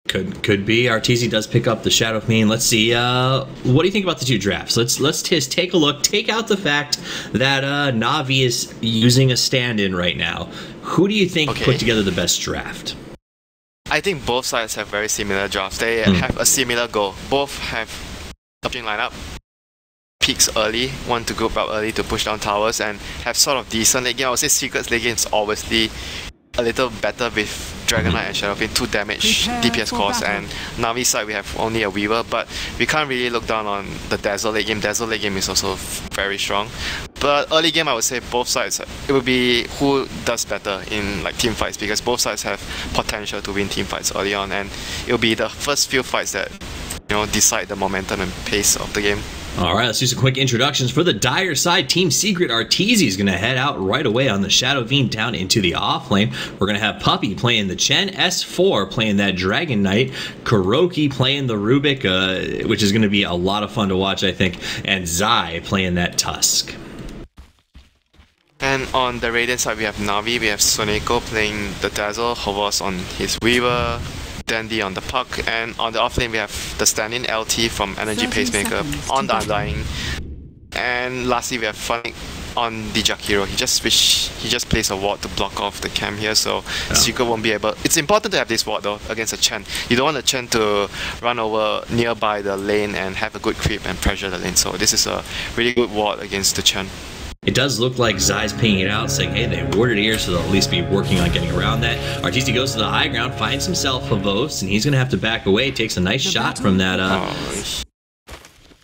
Could be. RTZ does pick up the Shadow Fiend. Let's see. What do you think about the two drafts? Let's just take a look. Take out the fact that NaVi is using a stand-in right now. Who do you think put together the best draft? I think both sides have very similar drafts. They have a similar goal. Both have option lineup. Peaks early, want to group up early to push down towers and have sort of decent late game. I would say Secret's late game is obviously a little better with Dragon Knight and Shadow Fiend, 2 damage DPS cores, and NaVi's side we have only a Weaver, but we can't really look down on the Dazzle late game. Dazzle late game is also very strong. But early game I would say both sides, it would be who does better in like team fights, because both sides have potential to win team fights early on, and it will be the first few fights that decide the momentum and pace of the game. Alright, let's do some quick introductions. For the Dire side, Team Secret, RTZ is going to head out right away on the Shadow Fiend down into the off lane. We're going to have Puppey playing the Chen, S4 playing that Dragon Knight, Kuroki playing the Rubik, which is going to be a lot of fun to watch, I think, and Zai playing that Tusk. And on the Radiant side, we have NaVi, we have Soneko playing the Dazzle, Hovos on his Weaver, Dandy on the puck, and on the offlane we have the stand-in LT from Energy Pacemaker on the Undying, and lastly we have Funnick on the Jakiro. He just plays a ward to block off the camp here, so Secret won't be able. It's important to have this ward though against a Chen. You don't want a Chen to run over nearby the lane and have a good creep and pressure the lane, so this is a really good ward against the Chen. It does look like Zai's pinging it out, saying, hey, they warded here, so they'll at least be working on getting around that. RTZ goes to the high ground, finds himself a Vos, and he's going to have to back away. Takes a nice shot from that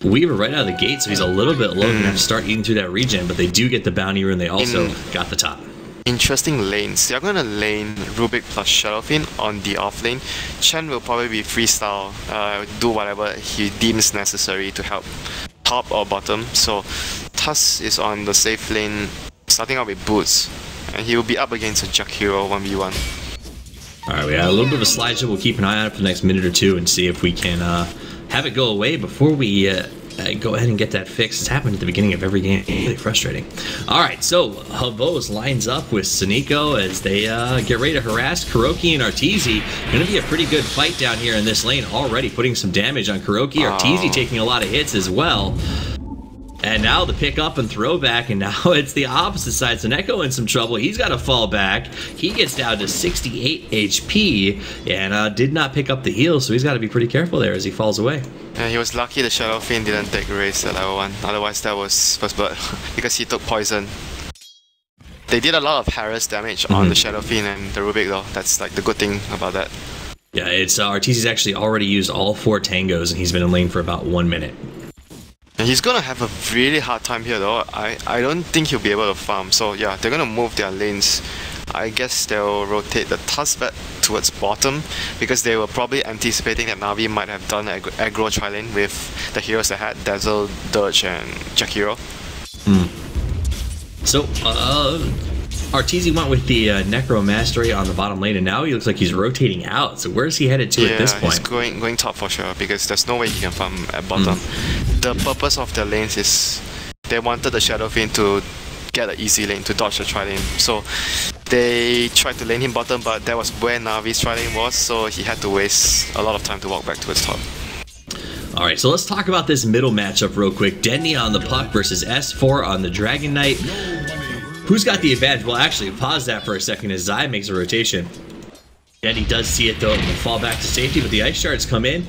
Weaver right out of the gate, so he's a little bit low. Going to have to start eating through that regen, but they do get the bounty rune. They also got the top. Interesting lanes. They're going to lane Rubik plus Shadow Fiend on the off lane. Chen will probably be freestyle, do whatever he deems necessary to help top or bottom. So Tusk is on the safe lane, starting out with Boots, and he will be up against a Jakiro 1v1. Alright, we got a little bit of a slideshow. We'll keep an eye on it for the next minute or two and see if we can have it go away before we go ahead and get that fixed. It's happened at the beginning of every game. Really frustrating. Alright, so Havos lines up with Soneko as they get ready to harass Kuroki and RTZ. Going to be a pretty good fight down here in this lane, already putting some damage on Kuroki. RTZ taking a lot of hits as well. And now the pick up and throw back, and now it's the opposite side. So Neko in some trouble. He's got to fall back. He gets down to 68 HP and did not pick up the heal, so he's got to be pretty careful there as he falls away. And he was lucky the Shadow Fiend didn't take race at level 1. Otherwise that was first blood because he took poison. They did a lot of harass damage on the Shadow Fiend and the Rubik though. That's like the good thing about that. Yeah, it's RTZ's actually already used all 4 tangos, and he's been in lane for about 1 minute. And he's gonna have a really hard time here though. I don't think he'll be able to farm. So yeah, they're gonna move their lanes. I guess they'll rotate the Tusk back towards bottom because they were probably anticipating that NaVi might have done aggro tri-lane with the heroes that had Dazzle, Dirge, and Jakiro. So, RTZ went with the Necro Mastery on the bottom lane, and now he looks like he's rotating out. So where's he headed to at this point? He's going top for sure because there's no way he can farm at bottom. The purpose of the lanes is they wanted the Shadow Fiend to get an easy lane, to dodge the tri-lane. So they tried to lane him bottom, but that was where NaVi's tri-lane was, so he had to waste a lot of time to walk back to his top. Alright, so let's talk about this middle matchup real quick. Denny on the puck versus S4 on the Dragon Knight. Who's got the advantage? Well, actually, pause that for a second as Zai makes a rotation. Denny does see it though and will fall back to safety, but the ice shards come in,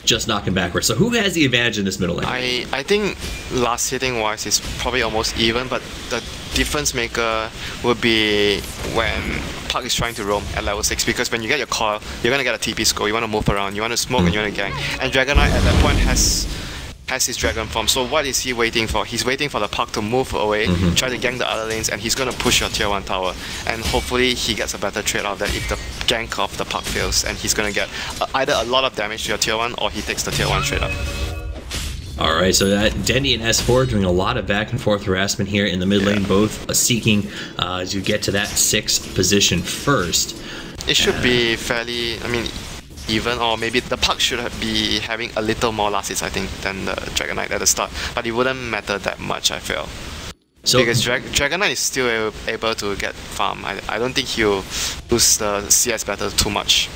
just knock him backwards. So who has the advantage in this middle lane? I think last hitting wise is probably almost even, but the difference maker would be when Puck is trying to roam at level 6, because when you get your coil, you're gonna get a TP score, you wanna move around, you wanna smoke and you wanna gang. And Dragon Knight at that point has his dragon form. So what is he waiting for? He's waiting for the puck to move away, try to gank the other lanes, and he's gonna push your tier 1 tower. And hopefully he gets a better trade out of that if the gank of the puck fails, and he's gonna get either a lot of damage to your tier 1 or he takes the tier 1 straight up. Alright, so that Denny and S4 doing a lot of back and forth harassment here in the mid lane, both seeking to get to that 6th position first. It should be fairly, I mean, even, or maybe the puck should be having a little more last hits, I think, than the Dragon Knight at the start, but it wouldn't matter that much, I feel. So, because Dragon Knight is still able to get farm. I don't think he'll lose the CS battle too much.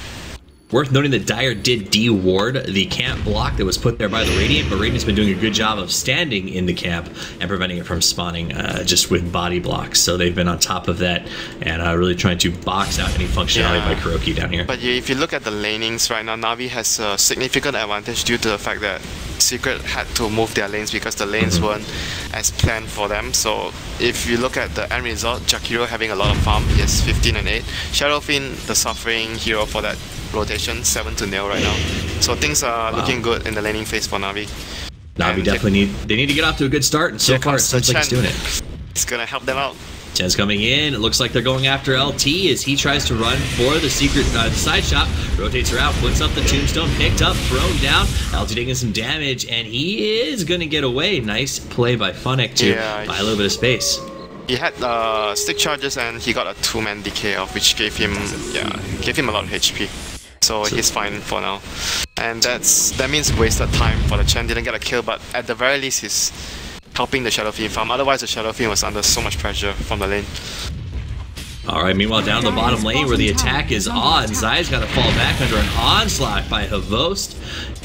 Worth noting that Dire did de-ward the camp block that was put there by the Radiant, but Radiant's been doing a good job of standing in the camp and preventing it from spawning just with body blocks. So they've been on top of that and really trying to box out any functionality by Kuroki down here. But if you look at the lanings right now, NaVi has a significant advantage due to the fact that Secret had to move their lanes because the lanes weren't as planned for them. So if you look at the end result, Jakiro having a lot of farm, he has 15 and 8. Shadowfiend, the suffering hero for that rotation, 7-0 right now. So things are looking good in the laning phase for NaVi. NaVi definitely need to get off to a good start, and so far it seems like he's doing it. It's gonna help them out. Chen's coming in. It looks like they're going after LT as he tries to run for the secret side shot. Rotates her out, puts up the tombstone, picked up, thrown down. LT taking some damage, and he is going to get away. Nice play by Funnick to buy a little bit of space. He had stick charges, and he got a 2-man decay off, which gave him a lot of HP. So he's fine for now. And that means wasted time for the Chen. Didn't get a kill, but at the very least he's helping the Shadowfiend farm. Otherwise the Shadowfiend was under so much pressure from the lane. Alright, meanwhile down the bottom lane where the attack is on, Zai's got to fall back under an onslaught by Havost,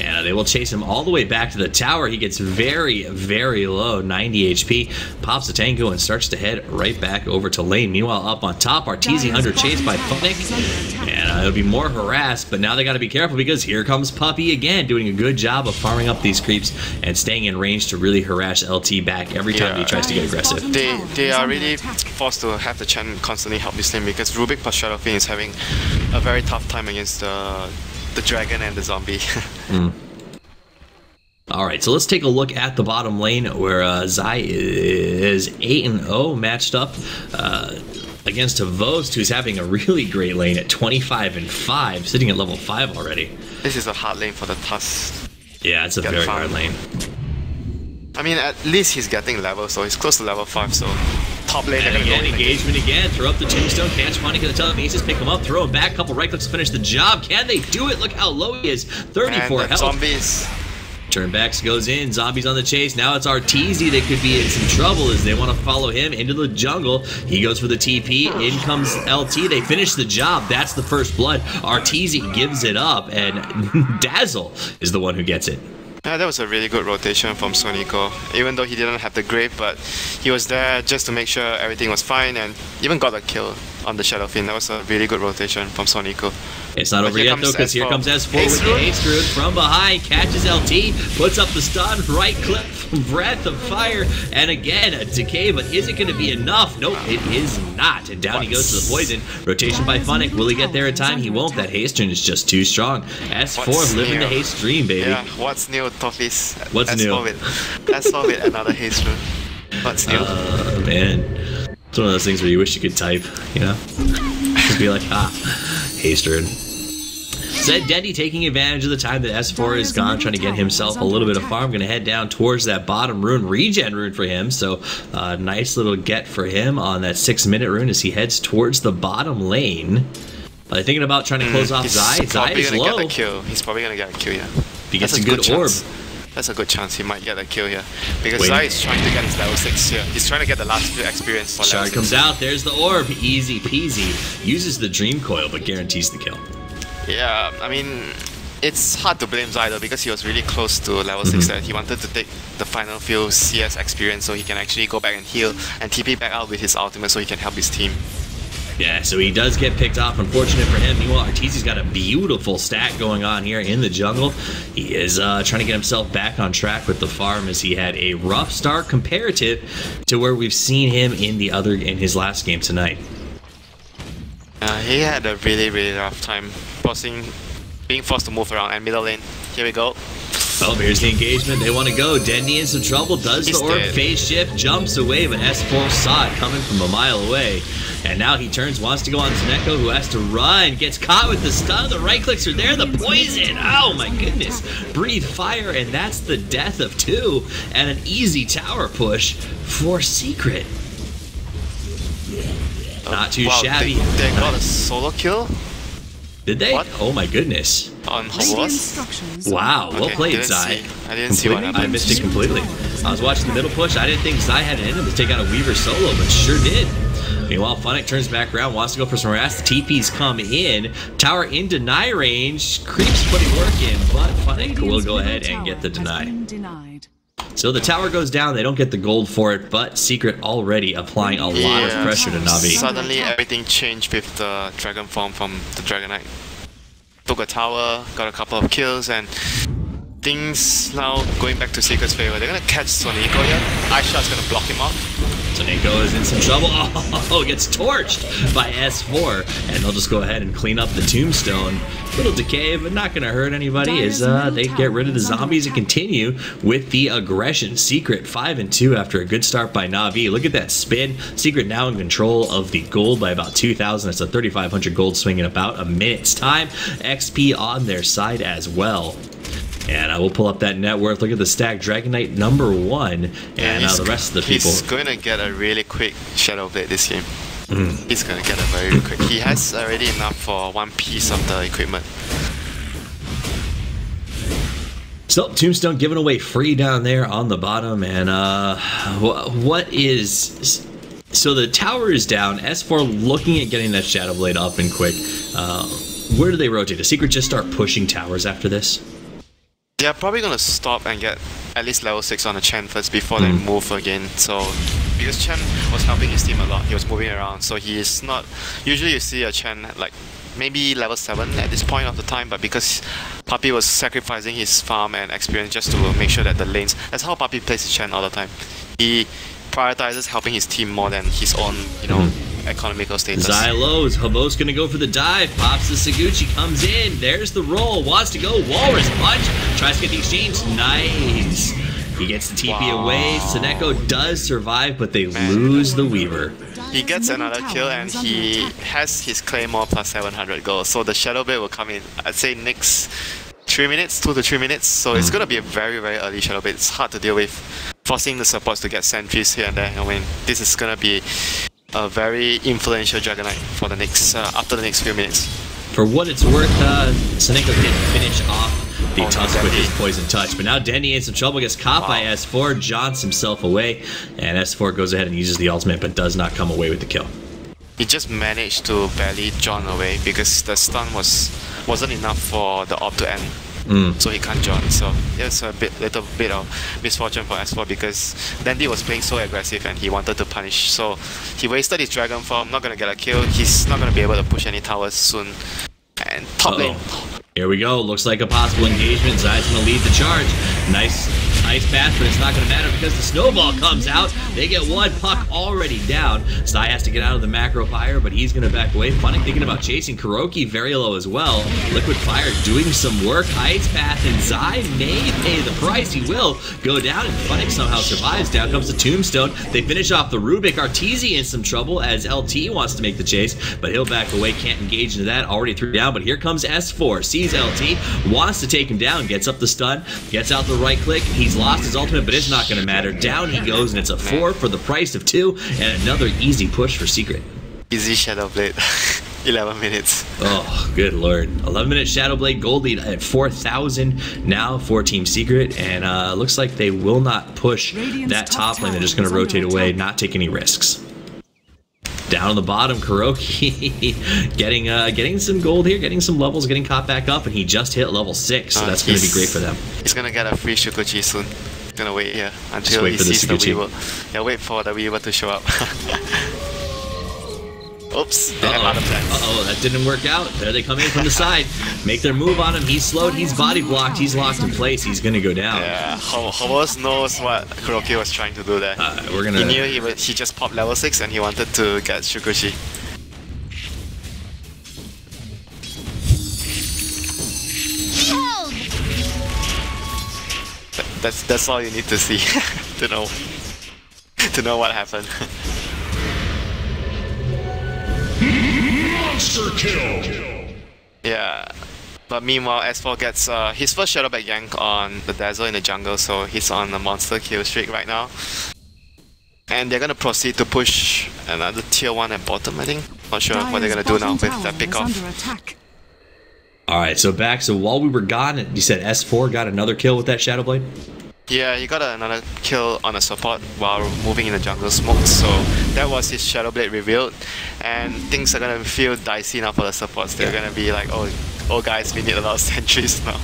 and they will chase him all the way back to the tower. He gets very, very low, 90 HP, pops the tango and starts to head right back over to lane. Meanwhile up on top, Arteezy under chase by Funnick, and it'll be more harassed, but now they got to be careful because here comes Puppey again, doing a good job of farming up these creeps and staying in range to really harass LT back every time he tries to get aggressive. They are really forced to have the Chen constantly help this lane because Rubik plus Shadowfiend is having a very tough time against the dragon and the zombie. Alright, so let's take a look at the bottom lane where Zai is 8-0 matched up against Havost, who's having a really great lane at 25-5, sitting at level 5 already. This is a hard lane for the Tusk. Yeah, it's a very hard lane. I mean, at least he's getting level, so he's close to level 5, so top lane. And again, engagement again, throw up the tombstone, catch Funnick in the telekinesis, pick him up, throw him back, couple right clicks to finish the job. Can they do it? Look how low he is, 34 health. Zombies. Turnbacks goes in, zombies on the chase. Now it's Arteezy that could be in some trouble as they want to follow him into the jungle. He goes for the TP, in comes LT, they finish the job. That's the first blood. Arteezy gives it up, and Dazzle is the one who gets it. Yeah, that was a really good rotation from Sonico. Even though he didn't have the grave, but he was there just to make sure everything was fine and even got a kill on the Shadowfiend. That was a really good rotation from Sonico. It's not over yet though, because here comes S4 with the Haste Rune from behind, catches LT, puts up the stun, right clip, Breath of Fire, and again a decay, but is it going to be enough? Nope, it is not. And down he goes to the poison. Rotation by Funnick. Will he get there in time? He won't. That Haste Rune is just too strong. S4 living the Haste Dream, baby. Yeah, what's new, Toffees? What's new? S4 with another Haste Rune. What's new? Man. It's one of those things where you wish you could type, you know? Just be like, Haste Rune. Said Dendy taking advantage of the time that S4 is gone, trying to get himself a little bit of farm. Going to head down towards that bottom rune, regen rune for him. So nice little get for him on that 6-minute rune as he heads towards the bottom lane. But thinking about trying to close off Zai. Zai is low. He's probably going to get a kill here. He gets a good orb. That's a good chance he might get a kill here. Because Zai is trying to get his level 6 here. He's trying to get the last few experience for level 6. Shard comes out, there's the orb. Easy peasy. Uses the dream coil, but guarantees the kill. Yeah, I mean, it's hard to blame Zai though because he was really close to level 6 there. He wanted to take the final few CS experience so he can actually go back and heal and TP back out with his ultimate so he can help his team. Yeah, so he does get picked off. Unfortunate for him. Meanwhile, Arteezy's got a beautiful stack going on here in the jungle. He is trying to get himself back on track with the farm as he had a rough start comparative to where we've seen him in his last game tonight. He had a really, really rough time being forced to move around and middle lane. Here we go. Oh, here's the engagement. They want to go. Dendy in some trouble. Does the orb phase shift, jumps away, but S4 saw it coming from a mile away. And now he turns, wants to go on Zneko, who has to run. Gets caught with the stun. The right clicks are there. The poison. Oh, my goodness. Breathe fire, and that's the death of 2. And an easy tower push for Secret. Not too shabby. They got a solo kill? Did they? What? Oh my goodness. On Hogwarts? Wow, well played, Zai. I didn't see what happened. I missed it completely. I was watching the middle push. I didn't think Zai had it in him to take out a Weaver solo, but sure did. Meanwhile, Funnick turns back around, wants to go for some harass. The TPs come in. Tower in deny range. Creeps putting work in, but Funnick will go ahead and get the deny. So the tower goes down. They don't get the gold for it, but Secret already applying a lot of pressure to NaVi. Suddenly, everything changed with the Dragon Form from the Dragon Knight. Took a tower, got a couple of kills, and things now going back to Secret's favor. They're gonna catch Soneko here. Ice Shot's gonna block him off. Soneko is in some trouble. Oh, gets torched by S4, and they'll just go ahead and clean up the tombstone. Little decay, but not gonna hurt anybody as they get rid of the zombies and continue with the aggression. Secret 5-2 after a good start by NaVi. Look at that spin. Secret now in control of the gold by about 2,000. That's a 3,500 gold swing in about a minute's time. XP on their side as well. And I will pull up that net worth. Look at the stack. Dragon Knight #1. And the rest of the people. He's going to get a really quick Shadow Blade this game. He's going to get a very quick. He has already enough for one piece of the equipment. So, Tombstone giving away free down there on the bottom. And what is... So the tower is down. S4 looking at getting that Shadow Blade up and quick. Where do they rotate? Does Secret just start pushing towers after this? They're probably going to stop and get at least level 6 on the Chen first before they move again. So, because Chen was helping his team a lot, he was moving around, so he is not... Usually you see a Chen like maybe level 7 at this point of the time, but because Puppy was sacrificing his farm and experience just to make sure that the lanes... That's how Puppy plays his Chen all the time. He prioritizes helping his team more than his own, you know, economical status. Xylos, Hobo's gonna go for the dive, pops the Saguchi, comes in, there's the roll, wants to go, Walrus Punch, tries to get the exchange, nice. He gets the TP away, Soneko does survive, but they lose the Weaver. He gets another kill and he has his Claymore plus 700 gold, so the Shadow Blade will come in, I'd say next 3 minutes, 2 to 3 minutes, so it's gonna be a very, very early Shadow Blade. It's hard to deal with, forcing the supports to get sentries here and there. I mean, this is gonna be a very influential Dragon Knight for the next after the next few minutes. For what it's worth, Soneko did finish off the Tusk with his Poison Touch, but now Denny in some trouble, gets caught by S4, jaunts himself away, and S4 goes ahead and uses the ultimate, but does not come away with the kill. He just managed to barely jaunt away because the stun wasn't enough for the orb to end. So he can't jaunt, so it's a little bit of misfortune for S4 because Dandy was playing so aggressive and he wanted to punish, so he wasted his Dragon Form, not gonna get a kill, he's not gonna be able to push any towers soon. And top lane. Here we go, looks like a possible engagement. Zai's gonna lead the charge. Nice ice path, but it's not gonna matter because the snowball comes out. They get one, Puck already down. Zai has to get out of the macro fire, but he's gonna back away. Funnick thinking about chasing Kuroki very low as well. Liquid Fire doing some work. Ice path, and Zai may pay the price. He will go down, and Funnick somehow survives. Down comes the Tombstone. They finish off the Rubik. Arteezy in some trouble as LT wants to make the chase, but he'll back away, can't engage into that. Already threw down, but here comes S4. Sees LT, wants to take him down, gets up the stun, gets out the right click. He's lost his ultimate, but it's not going to matter. Down he goes, and it's a 4 for the price of 2, and another easy push for Secret. Easy Shadow Blade. 11 minutes. Oh, good lord. 11-minute Shadow Blade gold lead at 4,000 now for Team Secret, and looks like they will not push that top lane. They're just going to rotate away, not take any risks. Down on the bottom, Kuroki getting some gold here, getting some levels, getting caught back up, and he just hit level 6, so that's going to be great for them. He's going to get a free Shukuchi soon. He's going to wait here until he sees the Weaver. Yeah, wait for the Weaver to show up. Oops, they have other plans. That didn't work out. There they come in from the side. Make their move on him. He's slowed, he's body blocked, he's locked in place. He's going to go down. Yeah, Hobos knows what Kuroki was trying to do there. He knew he just popped level 6 and he wanted to get Shukuchi. That's all you need to see to know what happened. Monster kill! Yeah, but meanwhile S4 gets his first Shadow Blade gank on the Dazzle in the jungle, so he's on a monster kill streak right now. And they're gonna proceed to push another tier 1 at bottom, I think. Not sure what they're gonna do now with that pickoff. Alright, so back, so while we were gone, you said S4 got another kill with that Shadow Blade? Yeah, he got another kill on a support while moving in the jungle smoke, so that was his Shadow Blade revealed, and things are gonna feel dicey now for the supports. They're gonna be like, oh guys, we need a lot of sentries now.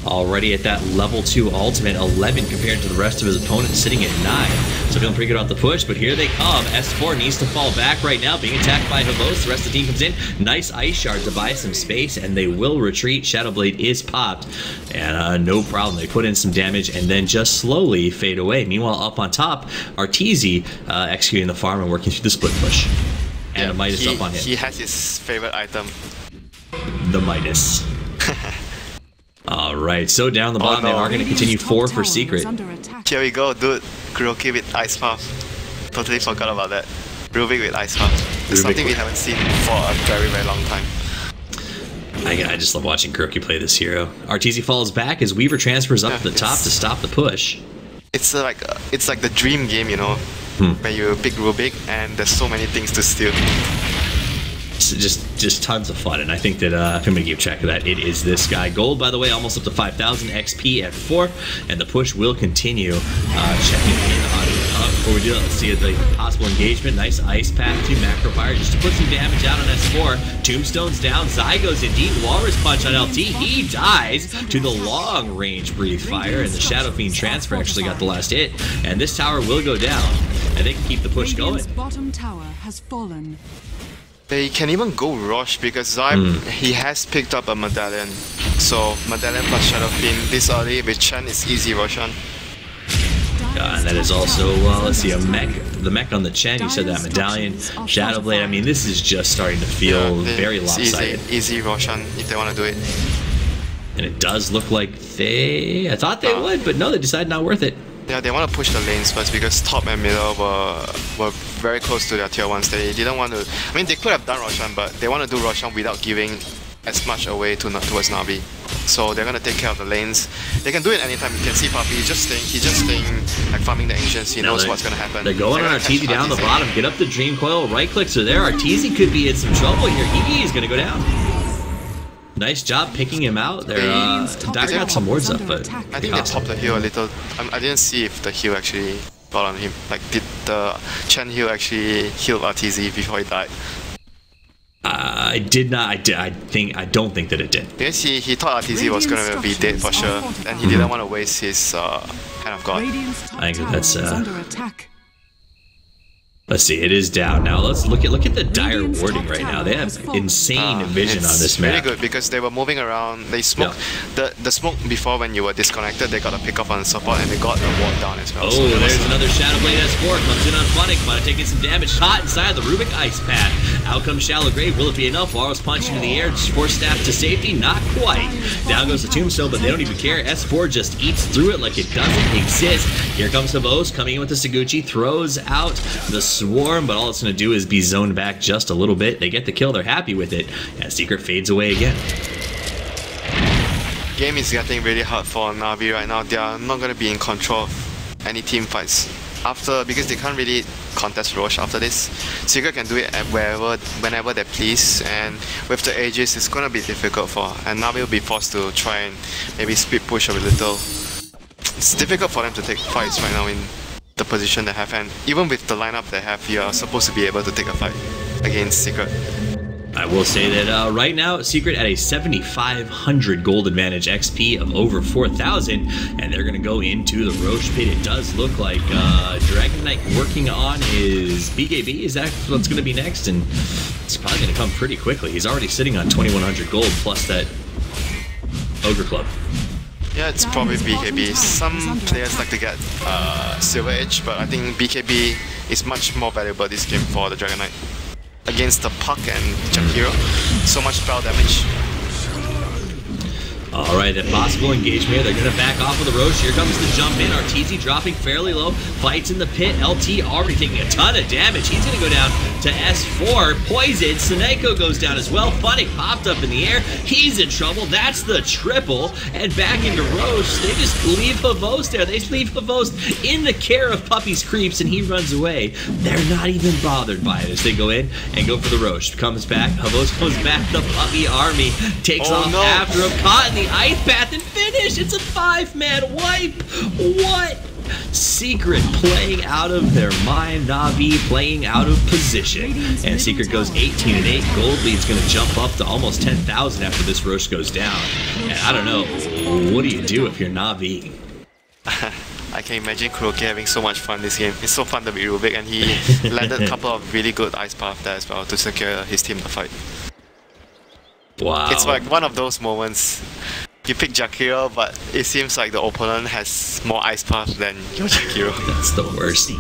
Already at that level 2 ultimate, 11 compared to the rest of his opponents, sitting at 9. So feeling pretty good about the push, but here they come. S4 needs to fall back right now, being attacked by Havos. The rest of the team comes in. Nice Ice Shard to buy some space, and they will retreat. Shadow Blade is popped, and no problem. They put in some damage and then just slowly fade away. Meanwhile, up on top, Arteezy executing the farm and working through the split push. And yeah, a Midas up on him. He has his favorite item. The Midas. Alright, so down the bottom, they are going to continue 4 for Secret. Here we go, dude. Kuroki with Ice Puff. Totally forgot about that. Rubik with Ice Puff. It's something we haven't seen for a very, very long time. I just love watching Kuroki play this hero. Arteezy falls back as Weaver transfers up to the top to stop the push. It's like the dream game, you know, where you pick Rubik and there's so many things to steal. Just tons of fun, and I think that if I'm going to keep track of that, it is this guy. Gold, by the way, almost up to 5,000 XP at 4, and the push will continue. Checking in on before we do it, let's see the possible engagement. Nice Ice Path to Macro Fire just to put some damage out on S4. Tombstone's down, Zai goes in deep, Walrus Punch on LT, he dies to the long range Breathe Fire, and the Shadow Fiend transfer actually got the last hit, and this tower will go down, and they can keep the push going. Bottom tower has fallen. They can even go Rosh because Zai, he has picked up a Medallion. So Medallion plus Shadow Fiend this early with Chen is easy Roshan. And that is also, let's see, the mech on the Chen, you said that, Medallion, Shadow Blade. I mean, this is just starting to feel very lopsided. Easy Roshan if they want to do it. And it does look like I thought they would, but no, they decided not worth it. Yeah, they want to push the lanes first because top and middle were very close to their tier 1s. They didn't want to... I mean, they could have done Roshan, but they want to do Roshan without giving as much away towards NaVi. So they're going to take care of the lanes. They can do it anytime. You can see Puppy, he's just staying like farming the Ancients. He knows what's going to happen. They're going on Arteezy down the bottom. Get up the Dream Coil. Right clicks are there. Arteezy could be in some trouble here. He's going to go down. Nice job picking him out. They're Dagger got some wards up, but I think they topped the heal a little. I didn't see if the heal actually got on him. Like, did the Chen heal actually heal Arteezy before he died? I did not. I don't think that it did. Because he thought Arteezy was gonna be dead for sure, and he didn't want to waste his kind of god. I think that's let's see, it is down now. Let's look at the dire warding right now. They have insane vision on this map. It's really good because they were moving around. They smoked the smoke before when you were disconnected. They got a pick off on the support and they got the ward down as well. Oh, so there's another Shadow Blade S4 comes in on Funnick. Funnick taking some damage. Caught inside the Rubik Ice Path. Out comes Shallow Grave. Will it be enough? Walrus Punch into the air. Force Staff to safety. Not quite. Down goes the Tombstone, but they don't even care. S4 just eats through it like it doesn't exist. Here comes Havos coming in with the Saguchi. Throws out the Swarm, but all it's going to do is be zoned back just a little bit. They get the kill. They're happy with it. And Secret fades away again. Game is getting really hard for NaVi right now. They are not going to be in control of any team fights because they can't really contest Roche after this. Secret can do it whenever they please, and with the Aegis it's going to be difficult and NaVi will be forced to try and maybe speed push a little. It's difficult for them to take fights right now in the position they have, and even with the lineup they have, you are supposed to be able to take a fight against Secret. I will say that right now, Secret at a 7,500 gold advantage, XP of over 4,000, and they're going to go into the Roche pit. It does look like Dragon Knight working on his BKB. Is that what's going to be next? And it's probably going to come pretty quickly. He's already sitting on 2,100 gold plus that Ogre Club. Yeah, it's probably BKB. Some players like to get Silver Edge, but I think BKB is much more valuable this game for the Dragon Knight. Against the Puck and Jump Hero, so much spell damage. Alright, that possible engagement. They're going to back off with the Roche. Here comes the jump in. Arteezy dropping fairly low. Fights in the pit. LT already taking a ton of damage. He's going to go down to S4. Poisoned. Seneko goes down as well. Funnick popped up in the air. He's in trouble. That's the triple. And back into Roche. They just leave Havos there. They leave Havos in the care of Puppy's creeps, and he runs away. They're not even bothered by it as they go in and go for the Roche. Comes back. Havos comes back. The Puppy army takes off after him. Caught in the Ice Path and finish. It's a 5-man wipe. What Secret playing out of their mind. NaVi playing out of position. And Secret goes 18-8. Gold lead's going to jump up to almost 10,000 after this Rosh goes down. And I don't know, what do you do if you're NaVi? I can imagine Kuroki having so much fun this game. It's so fun to be Rubik, and he landed a couple of really good ice paths there as well to secure his team the fight. Wow. It's like one of those moments. You pick Jakiro, but it seems like the opponent has more ice path than your Jakiro. That's the worst.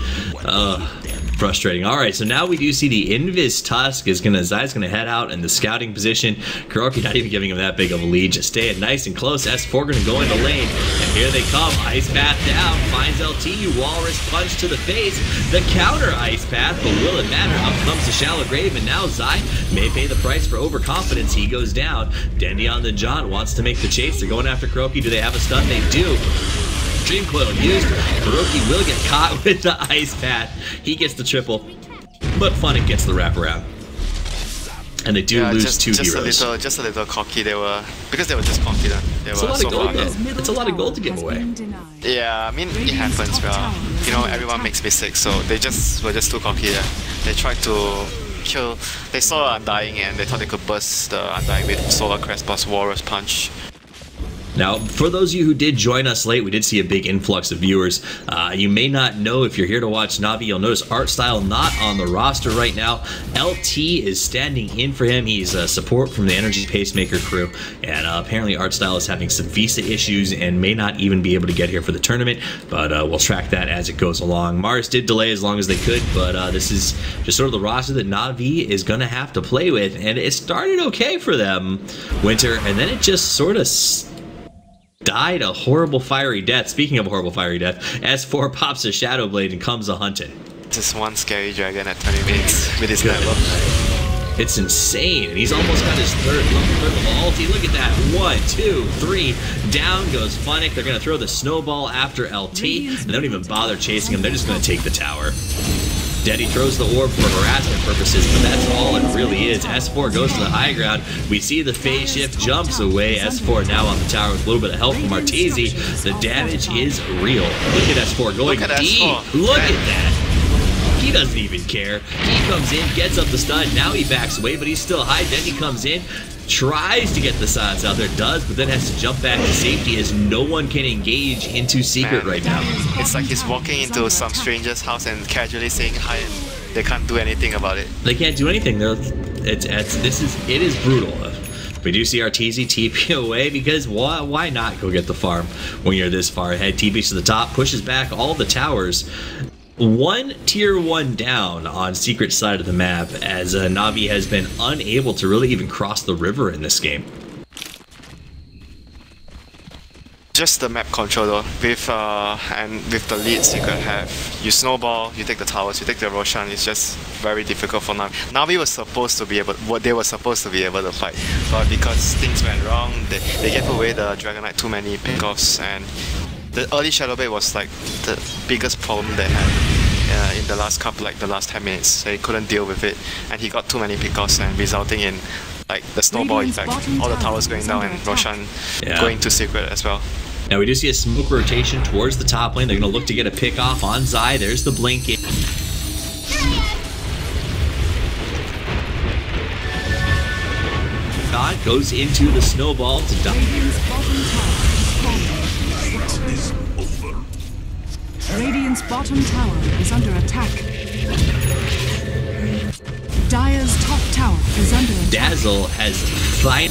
Frustrating. Alright, so now we do see the Invis Tusk Zai's gonna head out in the scouting position. Kuroki not even giving him that big of a lead, just staying nice and close. S4 gonna go into lane, and here they come. Ice path down, finds LT, Walrus punch to the face. The counter ice path, but will it matter? Up comes the shallow grave, and now Zai may pay the price for overconfidence. He goes down. Dendy on the jaunt wants to make the chase. They're going after Kuroki. Do they have a stun? They do. Dream Coil used. Kuroki will get caught with the ice path. He gets the triple, but Funnick gets the wraparound. And they do lose two heroes. Just a little cocky. Because they were just confident. It's a lot of gold though. It's a lot of gold to give away. Yeah, I mean it happens. You know, everyone makes mistakes, so they were just too cocky there. They tried to kill. They saw Undying and they thought they could burst the Undying with Solar Crest plus Walrus Punch. Now, for those of you who did join us late, we did see a big influx of viewers. You may not know, if you're here to watch NaVi, you'll notice Artstyle not on the roster right now. LT is standing in for him. He's support from the Energy Pacemaker crew, and apparently Artstyle is having some visa issues and may not even be able to get here for the tournament, but we'll track that as it goes along. Mars did delay as long as they could, but this is just sort of the roster that NaVi is going to have to play with, and it started okay for them, Winter, and then it just sort of died a horrible fiery death. Speaking of a horrible fiery death, S4 pops a Shadow Blade and comes a-hunting. Just one scary dragon at 20 minutes with his level. It's insane, and he's almost got his third level ulti. Look at that. 1, 2, 3. Down goes Funnick. They're going to throw the snowball after LT, and they don't even bother chasing him. They're just going to take the tower. Daddy throws the orb for harassment purposes, but that's all it really is. S4 goes to the high ground. We see the phase shift, jumps away. S4 now on the tower with a little bit of help from Arteezy. The damage is real. Look at S4 going deep. Look at that. He doesn't even care. He comes in, gets up the stun. Now he backs away, but he's still high. Then he comes in, tries to get the silence out there, does, but then has to jump back to safety as no one can engage into Secret right now. It's like he's walking into some stranger's house and casually saying hi, and they can't do anything about it. They can't do anything. It is brutal. We do see Arteezy TP away because why not go get the farm when you're this far ahead? TPs to the top, pushes back all the towers. One tier 1 down on Secret's side of the map, as NaVi has been unable to really even cross the river in this game. Just the map control though, with the lead Secret have, you snowball, you take the towers, you take the Roshan. It's just very difficult for NaVi. NaVi was supposed to be able, they were supposed to be able to fight, but because things went wrong, they gave away the Dragonite too many pickoffs, and the early Shadow Blade was like the biggest problem they had in the last couple, like the last 10 minutes. They couldn't deal with it, and he got too many pickoffs and resulting in like the snowball effect, all the towers going down and Roshan going to Secret as well. Now we do see a smoke rotation towards the top lane. They're going to look to get a pick off on Zai. There's the blink in. God goes into the snowball to die. Radiant's bottom tower is under attack. Dire's top tower is under attack. Dazzle has fight.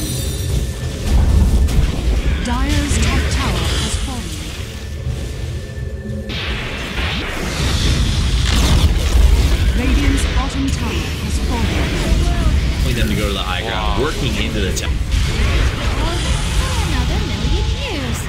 Dire's top tower has fallen. Radiant's bottom tower has fallen. Only them to go to the high ground, working into the tower. Another million years.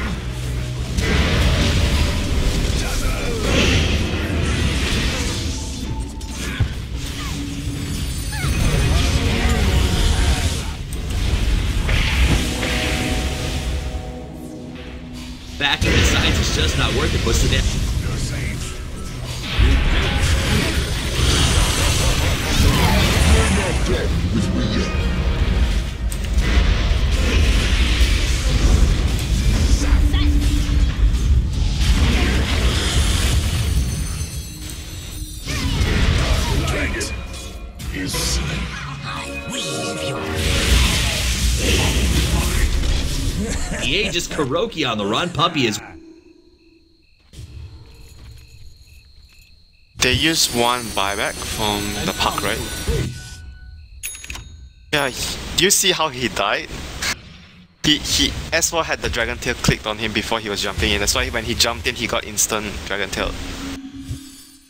Back in the sides, it's just not worth it. What's the damage? The Aegis Kuroki on the run. Puppey is... They used one buyback from the park, right? Yeah, do you see how he died? He S4 had the Dragon Tail clicked on him before he was jumping in. That's why when he jumped in, he got instant Dragon Tail.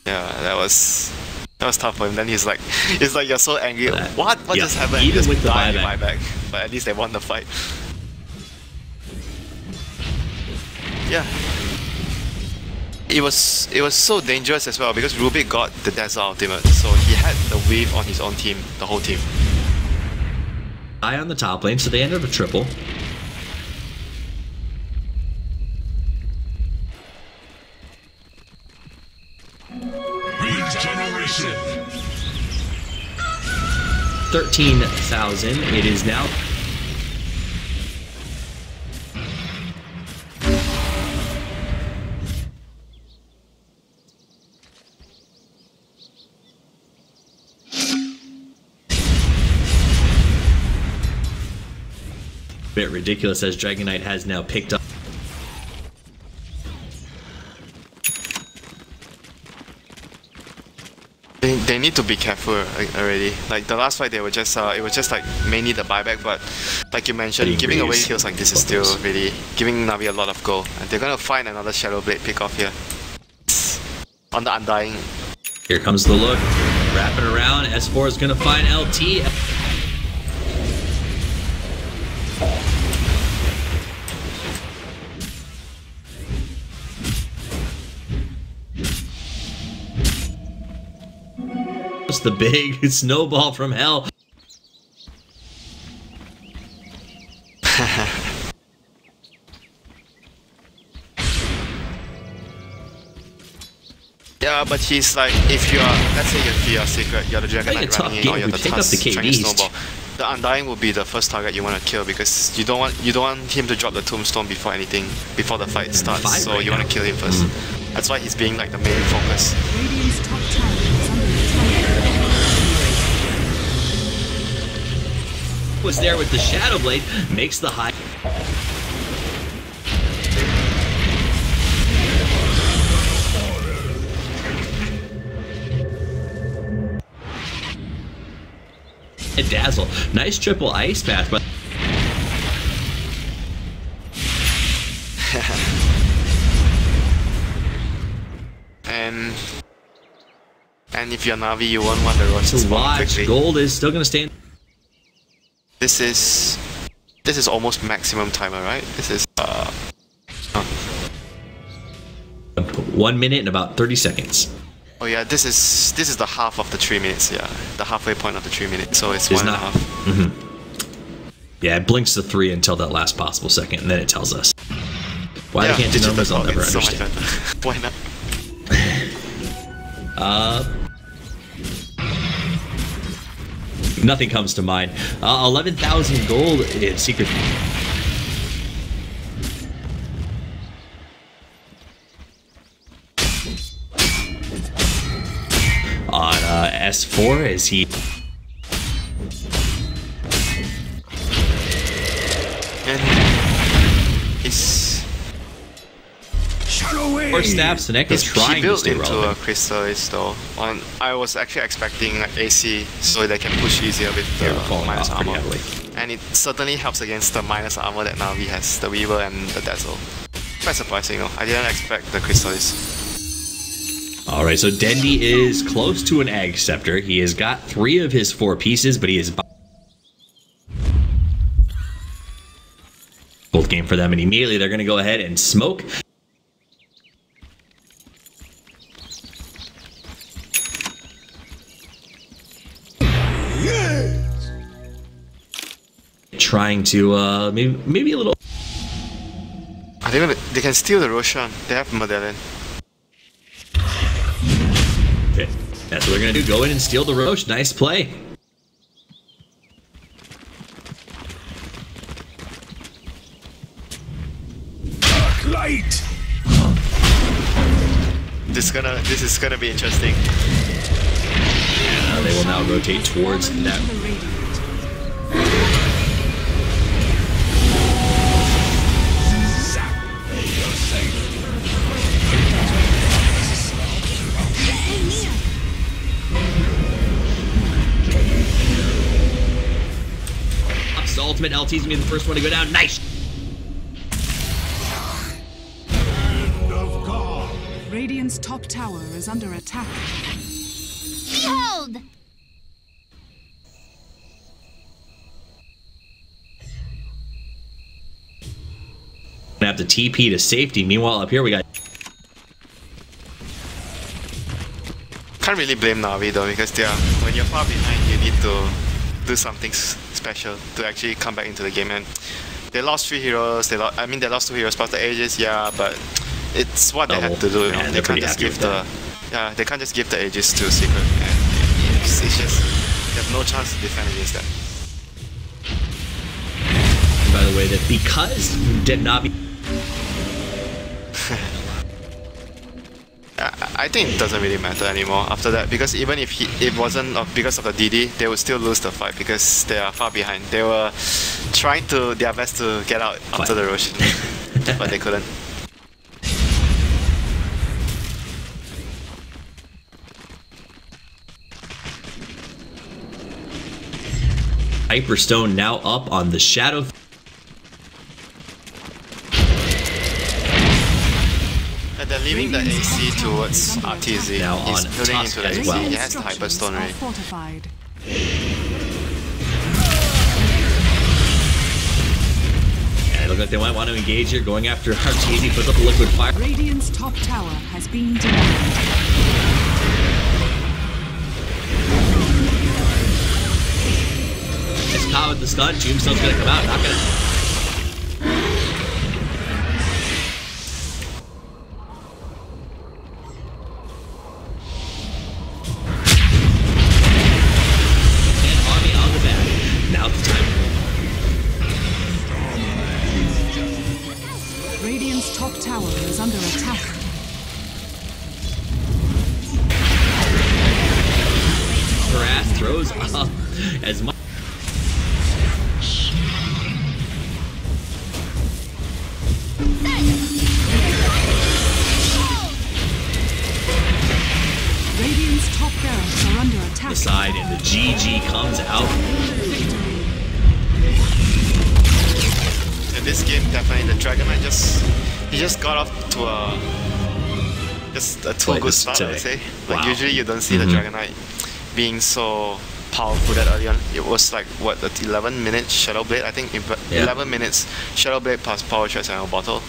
Yeah, that was tough for him. Then he's like, you're so angry. What just happened? Even just with the buyback. But at least they won the fight. Yeah. It was so dangerous as well because Rubik got the Dazzle ultimate, so he had the wave on his own team, the whole team. Eye on the top lane, so they ended up a triple. Regeneration. 13,000. It is now. Bit ridiculous as Dragon Knight has now picked up. They need to be careful already. Like the last fight, they were just it was just like mainly the buyback, but like you mentioned, giving away kills like this is still really giving NaVi a lot of gold, and they're gonna find another Shadow Blade pick off here on the Undying. Here comes the look, wrapping around. S4 is gonna find LT. It's the big snowball from hell. Yeah, but he's like, if you are, let's say if you are Secret, you're the Dragon Knight running in, or you're the Tusk trying to snowball, the Undying will be the first target you want to kill because you don't want him to drop the Tombstone before the fight starts. So you want to kill him first. That's why he's being like the main focus. Radiant's top tower is under attack. Was there with the Shadow Blade, makes the high. A Dazzle, nice triple ice path, but and if you're NaVi, you won't want the Rosh to spawn quickly. Gold is still gonna stand. This is almost maximum timer, right? This is 1 minute and about 30 seconds. Oh yeah, this is the half of the 3 minutes. Yeah, the halfway point of the 3 minutes. So it's 1.5. Yeah, it blinks to 3 until that last possible second, and then it tells us. Why they can't do numbers, I'll never understand. Why not? Nothing comes to mind. 11,000 gold in Secret. On S4 as he. And he's. Or Staff Seneca is trying to stay relevant. He built into a Chrysalis though. I was actually expecting like AC so they can push easier with the minus armor. And it certainly helps against the minus armor that NaVi has, the Weaver and the Dazzle. Quite surprising though. I didn't expect the Chrysalis. Alright, so Dendi is close to an Egg Scepter. He has got 3 of his 4 pieces, but he is both game for them, and immediately they're going to go ahead and smoke. Trying to maybe a little. I think they can steal the Roshan. They have Medallion. Okay, that's what they're gonna do. Go in and steal the Roche. Nice play. Dark light. This is gonna be interesting. They will now rotate towards that. ultimate. LT's gonna be the first one to go down. Nice. Of God. Radiant's top tower is under attack. Behold! Gonna have to TP to safety. Meanwhile, up here we got. Can't really blame NaVi though, because when you're far behind, you need to do something special to actually come back into the game. And they lost 3 heroes. They lost 2 heroes plus the Aegis, yeah, but it's what they had to do. You know? They can't just give they can't just give the Aegis to Secret. And it's just they have no chance to defend against that. By the way, that because NaVi. I think it doesn't really matter anymore after that, because even if it wasn't because of the DD, they would still lose the fight because they are far behind. They were trying their best to get out after the Roshan, but they couldn't. Hyperstone now up on the Shadow. And they're leaving the AC towards RTZ. Now He's on building Tusk into the as AC. well. He has the Hyperstone already. Fortified. Yeah, they look like they might want to engage here, going after RTZ. Puts up a liquid fire. Radiant's top tower has been denied. It's caught with the stun. Tombstone's gonna come out. Not gonna. And Army on the back. Now the time. Radiant's top tower is under attack. Harass throws up as much. Radiant's top barracks are under attack. The side and the GG comes out. In this game, definitely the Dragon Knight just got off to a too good start, I would say. Like usually you don't see the Dragon Knight being so powerful that early on. It was like what, the 11 minutes Shadow Blade, I think. 11 minutes Shadow Blade plus Power Treads and a bottle.